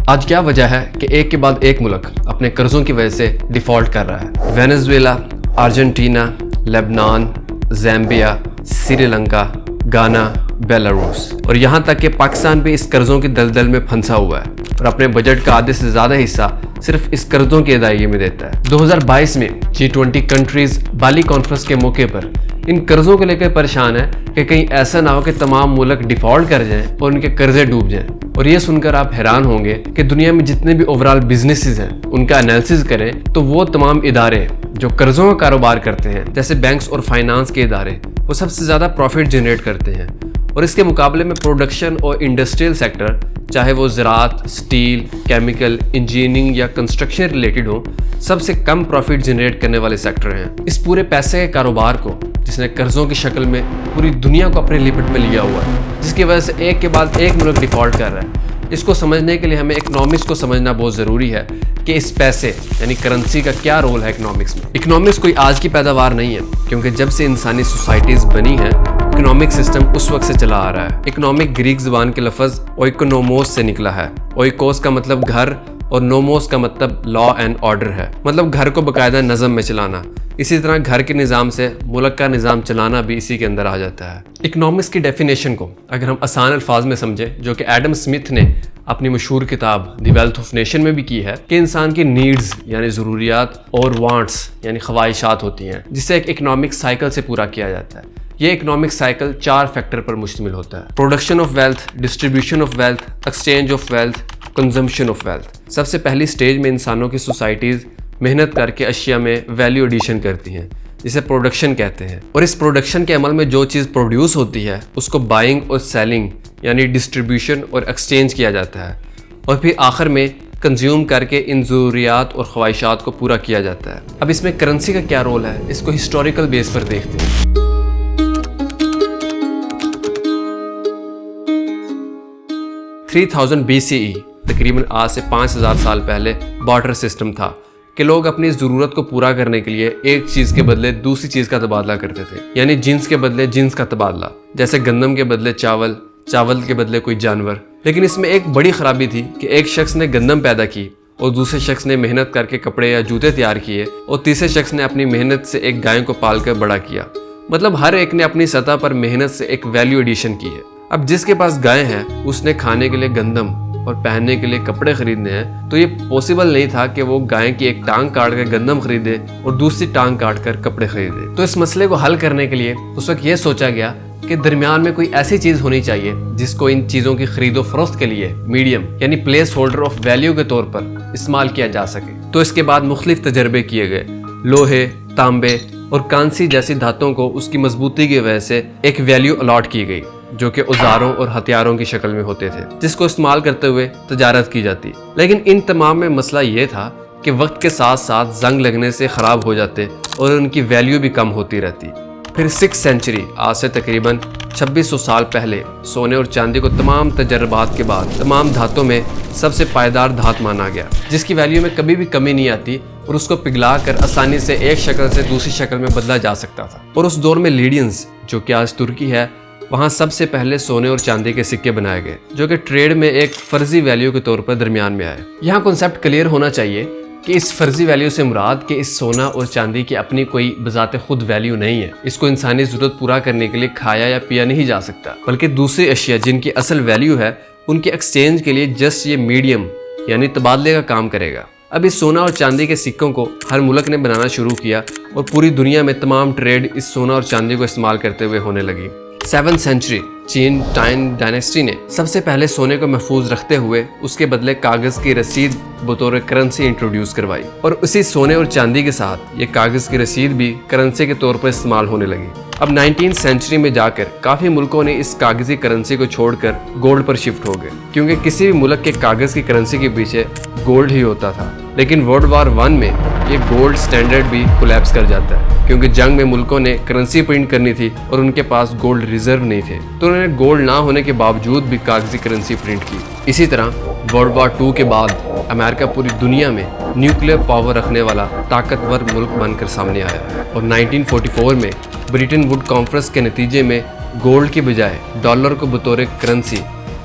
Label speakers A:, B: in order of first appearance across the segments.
A: آج کیا وجہ ہے کہ ایک کے بعد ایک ملک اپنے قرضوں کی وجہ سے ڈیفالٹ کر رہا ہے؟ Venezuela, Argentina, Lebanon, Zambia, Sri Lanka, گانا، بیلاروس اور یہاں تک کہ پاکستان بھی اس قرضوں کی دلدل میں پھنسا ہوا ہے اور اپنے بجٹ کا آدھے سے زیادہ حصہ صرف اس قرضوں کی ادائیگی میں دیتا ہے۔ 2022 میں G20 کنٹریز بالی کانفرنس کے موقع پر ان قرضوں کو لے کر پریشان ہے کہ کہیں ایسا نہ ہو کہ تمام ملک ڈیفالٹ کر جائیں اور ان کے قرضے ڈوب جائیں۔ اور یہ سن کر آپ حیران ہوں گے کہ دنیا میں جتنے بھی اوورال بزنسز ہیں ان کا انالیسز کریں تو وہ تمام ادارے جو قرضوں کا کاروبار کرتے ہیں جیسے بینکس اور فائنانس کے ادارے وہ سب سے زیادہ پروفٹ جنریٹ کرتے ہیں، اور اس کے مقابلے میں پروڈکشن اور انڈسٹریل سیکٹر چاہے وہ زراعت، سٹیل، کیمیکل، انجینئرنگ یا کنسٹرکشن ریلیٹڈ ہوں سب سے کم پروفٹ جنریٹ کرنے والے سیکٹر ہیں۔ اس پورے پیسے کے کاروبار کو جس نے قرضوں کی شکل میں پوری دنیا کو اپنے لپٹ میں لیا ہوا ہے، جس کی وجہ سے ایک کے بعد ایک ملک ڈیفالٹ کر رہا ہے، اس کو سمجھنے کے لیے ہمیں اکنامکس کو سمجھنا بہت ضروری ہے کہ اس پیسے یعنی کرنسی کا کیا رول ہے اکنامکس میں۔ اکنامکس کوئی آج کی پیداوار نہیں ہے، کیونکہ جب سے انسانی سوسائٹیز بنی ہیں اکنامک سسٹم اس وقت سے چلا آ رہا ہے۔ اکنامک گریک زبان کے لفظ اوئیکونوموس سے نکلا ہے۔ اوئیکوس کا مطلب گھر اور نوموس کا مطلب لا اینڈ آرڈر ہے، مطلب گھر کو باقاعدہ نظم میں چلانا۔ اسی طرح گھر کے نظام سے ملک کا نظام چلانا بھی اسی کے اندر آ جاتا ہے۔ اکنامکس کی ڈیفینیشن کو اگر ہم آسان الفاظ میں سمجھیں، جو کہ ایڈم اسمتھ نے اپنی مشہور کتاب دی ویلتھ آف نیشن میں بھی کی ہے، کہ انسان کی نیڈز یعنی ضروریات اور وانٹس یعنی خواہشات ہوتی ہیں، جسے ایک اکنامک سائیکل سے پورا کیا جاتا ہے۔ یہ اکنامک سائیکل 4 فیکٹر پر مشتمل ہوتا ہے: production of wealth, distribution of wealth, exchange of wealth, consumption of wealth. سب سے پہلی سٹیج میں انسانوں کی سوسائٹیز محنت کر کے اشیاء میں ویلیو ایڈیشن کرتی ہیں، جسے پروڈکشن کہتے ہیں، اور اس پروڈکشن کے عمل میں جو چیز پروڈیوس ہوتی ہے اس کو بائنگ اور سیلنگ یعنی ڈسٹریبیوشن اور ایکسچینج کیا جاتا ہے، اور پھر آخر میں کنزیوم کر کے ان ضروریات اور خواہشات کو پورا کیا جاتا ہے۔ اب اس میں کرنسی کا کیا رول ہے، اس کو ہسٹوریکل بیس پر دیکھتے ہیں۔ 3000 BCE تقریباً آج سے 5000 سال پہلے بارٹر سسٹم تھا کہ لوگ اپنی ضرورت کو پورا کرنے کے لیے ایک چیز کے بدلے دوسری چیز کا تبادلہ کرتے تھے، یعنی جنس کے بدلے جنس کا تبادلہ، جیسے گندم کے بدلے چاول، چاول کے بدلے کوئی جانور۔ لیکن اس میں ایک بڑی خرابی تھی کہ ایک شخص نے گندم پیدا کی اور دوسرے شخص نے محنت کر کے کپڑے یا جوتے تیار کیے، اور تیسرے شخص نے اپنی محنت سے ایک گائے کو پال کر بڑا کیا۔ مطلب ہر ایک نے اپنی سطح پر محنت سے ایک ویلیو ایڈیشن کی ہے۔ اب جس کے پاس گائے ہیں اس نے کھانے کے لیے گندم اور پہننے کے لیے کپڑے خریدنے ہیں، تو یہ پوسیبل نہیں تھا کہ وہ گائے کی ایک ٹانگ کاٹ کر گندم خریدے اور دوسری ٹانگ کاٹ کر کپڑے خریدے۔ تو اس مسئلے کو حل کرنے کے لیے اس وقت یہ سوچا گیا کہ درمیان میں کوئی ایسی چیز ہونی چاہیے جس کو ان چیزوں کی خرید و فروخت کے لیے میڈیم یعنی پلیس ہولڈر آف ویلیو کے طور پر استعمال کیا جا سکے۔ تو اس کے بعد مختلف تجربے کیے گئے۔ لوہے، تانبے اور کانسی جیسی دھاتوں کو اس کی مضبوطی کی وجہ سے ایک ویلیو الاٹ کی گئی، جو کہ اوزاروں اور ہتھیاروں کی شکل میں ہوتے تھے، جس کو استعمال کرتے ہوئے تجارت کی جاتی۔ لیکن ان تمام میں مسئلہ یہ تھا کہ وقت کے ساتھ ساتھ زنگ لگنے سے خراب ہو جاتے اور ان کی ویلیو بھی کم ہوتی رہتی۔ پھر 6 سینچری آج سے تقریباً 2600 سال پہلے سونے اور چاندی کو تمام تجربات کے بعد تمام دھاتوں میں سب سے پائیدار دھات مانا گیا، جس کی ویلیو میں کبھی بھی کمی نہیں آتی اور اس کو پگھلا کر آسانی سے ایک شکل سے دوسری شکل میں بدلا جا سکتا تھا۔ اور اس دور میں لیڈینز، جو کہ آج ترکی ہے، وہاں سب سے پہلے سونے اور چاندی کے سکے بنائے گئے، جو کہ ٹریڈ میں ایک فرضی ویلیو کے طور پر درمیان میں آئے۔ یہاں کنسیپٹ کلیئر ہونا چاہیے کہ اس فرضی ویلیو سے مراد کہ اس سونا اور چاندی کی اپنی کوئی بذات خود ویلیو نہیں ہے، اس کو انسانی ضرورت پورا کرنے کے لیے کھایا یا پیا نہیں جا سکتا، بلکہ دوسری اشیاء جن کی اصل ویلیو ہے ان کے ایکسچینج کے لیے جسٹ یہ میڈیم یعنی تبادلے کا کام کرے گا۔ اب اس سونا اور چاندی کے سکوں کو ہر ملک نے بنانا شروع کیا اور پوری دنیا میں تمام ٹریڈ اس سونا اور چاندی کو استعمال کرتے ہوئے ہونے لگی۔ 7 سینچری چین ٹائن ڈائنیسٹی نے سب سے پہلے سونے کو محفوظ رکھتے ہوئے اس کے بدلے کاغذ کی رسید بطور کرنسی انٹروڈیوس کروائی، اور اسی سونے اور چاندی کے ساتھ یہ کاغذ کی رسید بھی کرنسی کے طور پر استعمال ہونے لگی۔ اب 19 سینچری میں جا کر کافی ملکوں نے اس کاغذی کرنسی کو چھوڑ کر گولڈ پر شفٹ ہو گئے، کیونکہ کسی بھی ملک کے کاغذ کی کرنسی کے پیچھے گولڈ ہی ہوتا تھا۔ لیکن ورلڈ وار 1 میں یہ گولڈ سٹینڈرڈ بھی کولیپس کر جاتا ہے، کیونکہ جنگ میں ملکوں نے کرنسی پرنٹ کرنی تھی اور ان کے پاس گولڈ ریزرو نہیں تھے، تو انہوں نے گولڈ نہ ہونے کے باوجود بھی کاغذی کرنسی پرنٹ کی۔ اسی طرح ورلڈ وار 2 کے بعد امریکہ پوری دنیا میں نیوکلیر پاور رکھنے والا طاقتور ملک بن کر سامنے آیا، اور 1944 میں برٹن ووڈ کانفرنس کے نتیجے میں گولڈ کی بجائے ڈالر کو بطور کرنسی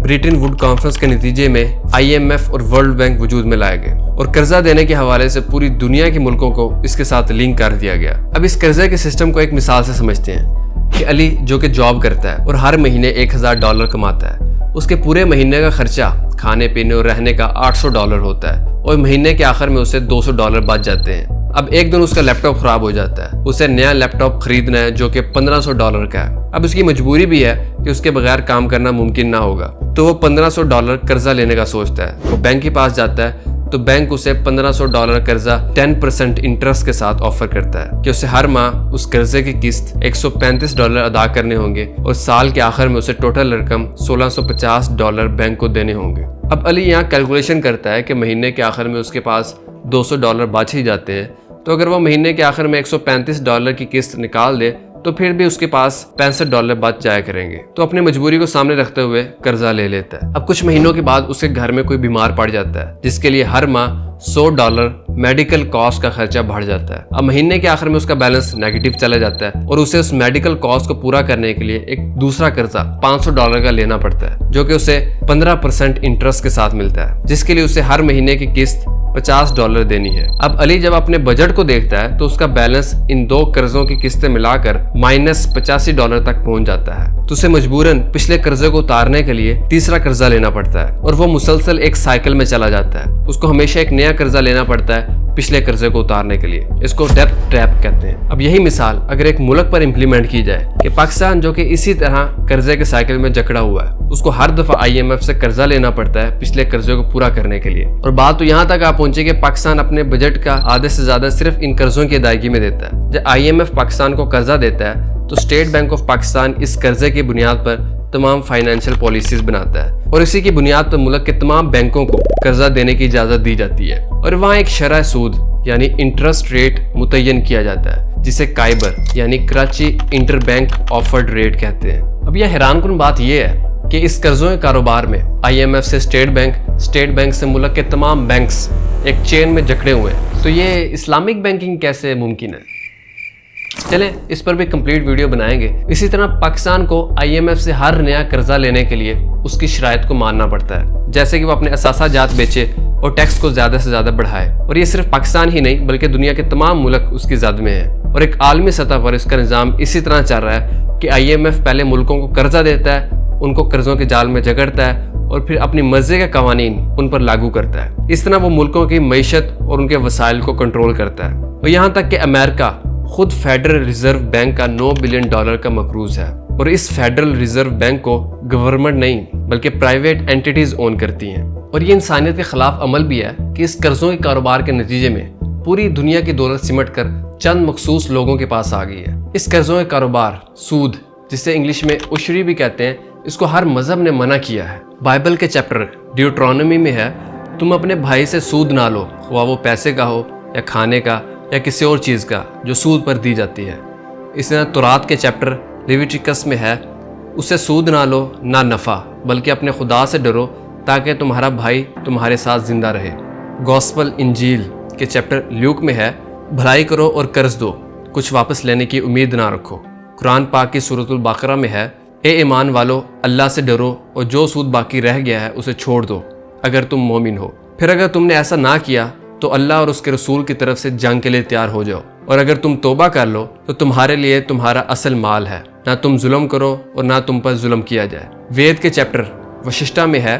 A: بریٹن ووڈ کانفرنس کے نتیجے میں IMF اور ورلڈ بینک وجود میں لائے گئے اور قرضہ دینے کے حوالے سے پوری دنیا کے ملکوں کو اس کے ساتھ لنک کر دیا گیا۔ اب اس قرضے کے سسٹم کو ایک مثال سے سمجھتے ہیں کہ علی جو کہ جاب کرتا ہے اور ہر مہینے $1000 کماتا ہے، اس کے پورے مہینے کا خرچہ کھانے پینے اور رہنے کا $800 ہوتا ہے اور مہینے کے آخر میں اسے $200 بچ جاتے ہیں۔ اب ایک دن اس کا لیپ ٹاپ خراب ہو جاتا ہے، اسے نیا لیپ ٹاپ خریدنا ہے جو کہ $1500 کا ہے۔ اب اس کی مجبوری بھی ہے کہ اس کے بغیر کام کرنا ممکن نہ ہوگا، تو وہ $1500 قرضہ لینے کا سوچتا ہے۔ وہ بینک کے پاس جاتا ہے تو بینک اسے $1500 قرضہ 10% انٹرسٹ کے ساتھ آفر کرتا ہے کہ اسے ہر ماہ اس قرضے کی قسط $135 ادا کرنے ہوں گے اور سال کے آخر میں اسے ٹوٹل رقم $1650 بینک کو دینے ہوں گے۔ اب علی یہاں کیلکولیشن کرتا ہے کہ مہینے کے آخر میں اس کے پاس $200 بچ ہی جاتے ہیں، تو اگر وہ مہینے کے آخر میں $135 کی قسط نکال دے تو پھر بھی اس کے پاس $65 بچ جایا کریں گے، تو اپنی مجبوری کو سامنے رکھتے ہوئے قرضہ لے لیتا ہے۔ اب کچھ مہینوں کے بعد اس کے گھر میں کوئی بیمار پڑ جاتا ہے جس کے لیے ہر ماہ $100 میڈیکل کاسٹ کا خرچہ بڑھ جاتا ہے۔ اب مہینے کے آخر میں اس کا بیلنس نیگیٹو چلا جاتا ہے اور اسے اس میڈیکل کاسٹ کو پورا کرنے کے لیے ایک دوسرا قرضہ $500 کا لینا پڑتا ہے جو کہ اسے 15% انٹرسٹ کے ساتھ ملتا ہے، جس کے لیے اسے ہر مہینے کی قسط $50 دینی ہے۔ اب علی جب اپنے بجٹ کو دیکھتا ہے تو اس کا بیلنس ان دو قرضوں کی قسطیں ملا کر $85 تک پہنچ جاتا ہے، تو اسے مجبوراً پچھلے قرضے کو اتارنے کے لیے تیسرا قرضہ لینا پڑتا ہے اور وہ مسلسل ایک سائیکل میں چلا جاتا ہے۔ اس کو ہمیشہ ایک نیا قرضہ لینا پڑتا ہے پچھلے قرضے کو اتارنے کے لیے۔ اس کو ڈیبٹ ٹریپ کہتے ہیں۔ اب یہی مثال اگر ایک ملک پر امپلیمنٹ کی جائے کہ پاکستان جو کہ اسی طرح قرضے کے سائیکل میں جکڑا ہوا ہے، اس کو ہر دفعہ IMF سے قرضہ لینا پڑتا ہے پچھلے قرضے کو پورا کرنے کے لیے، اور بات تو یہاں تک آ پہنچے کہ پاکستان اپنے بجٹ کا آدھے سے زیادہ صرف ان قرضوں کی ادائیگی میں دیتا ہے۔ جب IMF پاکستان کو قرضہ دیتا ہے تو اسٹیٹ بینک آف پاکستان اس قرضے کی بنیاد پر تمام فائنینشیل پالیسیز بناتا ہے اور اسی کی بنیاد پر ملک کے تمام بینکوں کو قرضہ دینے کی اجازت دی جاتی ہے، اور وہاں ایک شرح سود یعنی انٹرسٹ ریٹ متعین کیا جاتا ہے جسے کائبر یعنی Karachi interbank offered rate کہتے ہیں۔ اب یہ حیران کن بات یہ ہے کہ اس قرضوں کے کاروبار میں IMF سے اسٹیٹ بینک سے ملک کے تمام بینکس ایک چین میں جکڑے ہوئے ہیں، تو یہ اسلامک بینکنگ کیسے ممکن ہے؟ چلیں اس پر بھی کمپلیٹ ویڈیو بنائیں گے۔ اسی طرح پاکستان کو IMF سے ہر نیا قرضہ لینے کے لیے اس کی شرائط کو ماننا پڑتا ہے، جیسے کہ وہ اپنے اثاثہ جات بیچے اور ٹیکس کو زیادہ سے زیادہ بڑھائے، اور یہ صرف پاکستان ہی نہیں بلکہ دنیا کے تمام ملک اس کی زد میں ہیں، اور ایک عالمی سطح پر اس کا نظام اسی طرح چل رہا ہے کہ IMF پہلے ملکوں کو قرضہ دیتا ہے، ان کو قرضوں کے جال میں جکڑتا ہے اور پھر اپنی مرضی کے قوانین ان پر لاگو کرتا ہے۔ اس طرح وہ ملکوں کی معیشت اور ان کے وسائل کو کنٹرول کرتا ہے، اور یہاں تک کہ امریکہ خود فیڈرل ریزرو بینک کا $9 بلین کا مقروض ہے، اور اس فیڈرل ریزرو بینک کو گورنمنٹ نہیں بلکہ پرائیویٹ اینٹیٹیز اون کرتی ہیں، اور یہ انسانیت کے خلاف عمل بھی ہے کہ اس قرضوں کے کاروبار کے نتیجے میں پوری دنیا کی دولت سمٹ کر چند مخصوص لوگوں کے پاس آ گئی ہے۔ اس قرضوں کے کاروبار سود، جسے انگلش میں عشری بھی کہتے ہیں، اس کو ہر مذہب نے منع کیا ہے۔ بائبل کے چیپٹر ڈیوٹرانومی میں ہے، تم اپنے بھائی سے سود نہ لو، خواہ وہ پیسے کا ہو یا کھانے کا یا کسی اور چیز کا جو سود پر دی جاتی ہے۔ اس طرح تورات کے چیپٹر لیویٹیکس میں ہے، اسے سود نہ لو نہ نفع، بلکہ اپنے خدا سے ڈرو تاکہ تمہارا بھائی تمہارے ساتھ زندہ رہے۔ گوسپل انجیل کے چیپٹر لیوک میں ہے، بھلائی کرو اور قرض دو، کچھ واپس لینے کی امید نہ رکھو۔ قرآن پاک کی سورۃ البقرہ میں ہے، اے ایمان والو اللہ سے ڈرو اور جو سود باقی رہ گیا ہے اسے چھوڑ دو اگر تم مومن ہو، پھر اگر تم نے ایسا نہ کیا تو اللہ اور اس کے رسول کی طرف سے جنگ کے لیے تیار ہو جاؤ، اور اگر تم توبہ کر لو تو تمہارے لیے تمہارا اصل مال ہے، نہ تم ظلم کرو اور نہ تم پر ظلم کیا جائے۔ وید کے چیپٹر وششٹا میں ہے،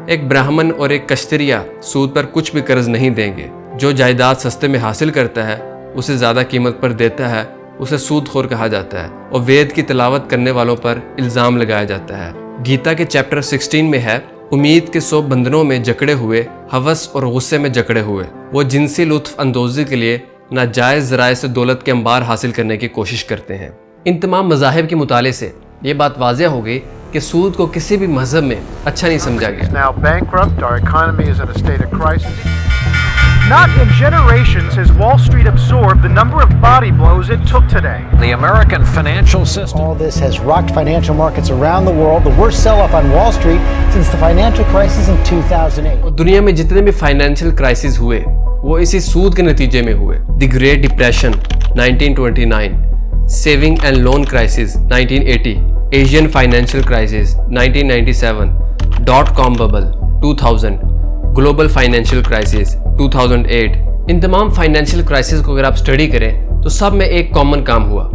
A: ایک برہمن اور ایک کشتریہ سود پر کچھ بھی قرض نہیں دیں گے، جو جائیداد سستے میں حاصل کرتا ہے اسے زیادہ قیمت پر دیتا ہے اسے سود خور کہا جاتا ہے، اور وید کی تلاوت کرنے والوں پر الزام لگایا جاتا ہے۔ گیتا کے چیپٹر 16 میں ہے، امید کے 100 بندھنوں میں جکڑے ہوئے، ہوس اور غصے میں جکڑے ہوئے، وہ جنسی لطف اندوزی کے لیے ناجائز ذرائع سے دولت کے انبار حاصل کرنے کی کوشش کرتے ہیں۔ ان تمام مذاہب کے مطالعے سے یہ بات واضح ہو گئی کہ سود کو کسی بھی مذہب میں اچھا نہیں سمجھا گیا۔
B: Now bankrupt, our economy is in a state of crisis. Not in generations has Wall Street absorbed the number of body blows it took today.
C: The American financial system.
D: All this has rocked financial markets around the world, the worst sell-off on Wall Street since the financial crisis in 2008.
A: اور دنیا میں جتنے بھی financial crisis ہوئے وہ اسی سود کے نتیجے میں ہوئے۔ The great depression 1929، saving and loan crisis 1980، Asian financial crisis 1997, .com bubble 2000, global financial crisis 2008. ان تمام فائنینشیل کرائسس کو اگر آپ اسٹڈی کریں تو سب میں ایک کامن کام ہوا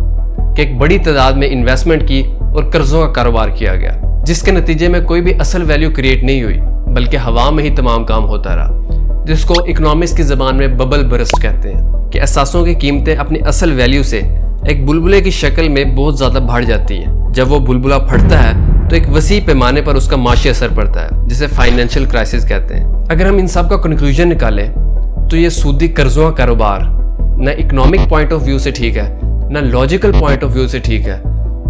A: کہ ایک بڑی تعداد میں انویسٹمنٹ کی اور قرضوں کا کاروبار کیا گیا، جس کے نتیجے میں کوئی بھی اصل ویلیو کریٹ نہیں ہوئی بلکہ ہوا میں ہی تمام کام ہوتا رہا، جس کو اکنامکس کی زبان میں ببل برسٹ کہتے ہیں کہ اثاثوں کی قیمتیں اپنی اصل ویلیو سے ایک بلبلے کی شکل میں بہت زیادہ بڑھ جاتی ہیں۔ جب وہ بلبلہ پھٹتا ہے تو ایک وسیع پیمانے پر اس کا معاشی اثر پڑتا ہے، جسے فائنینشیل کرائسس کہتے ہیں۔ اگر ہم ان سب کا کنکلوژن نکالیں تو یہ سودی قرضوں کا کاروبار نہ اکنامک پوائنٹ آف ویو سے ٹھیک ہے، نہ لاجیکل پوائنٹ آف ویو سے ٹھیک ہے،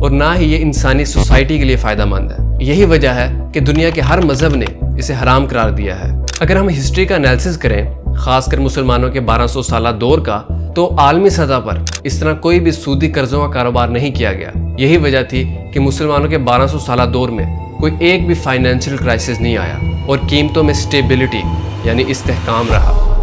A: اور نہ ہی یہ انسانی سوسائٹی کے لیے فائدہ مند ہے۔ یہی وجہ ہے کہ دنیا کے ہر مذہب نے اسے حرام قرار دیا ہے۔ اگر ہم ہسٹری کا انالیسس کریں، خاص کر مسلمانوں کے 1200 سالہ دور کا، تو عالمی سطح پر اس طرح کوئی بھی سودی قرضوں کا کاروبار نہیں کیا گیا۔ یہی وجہ تھی کہ مسلمانوں کے 1200 سالہ دور میں کوئی ایک بھی فائنینشیل کرائسس نہیں آیا اور قیمتوں میں سٹیبلٹی یعنی استحکام رہا۔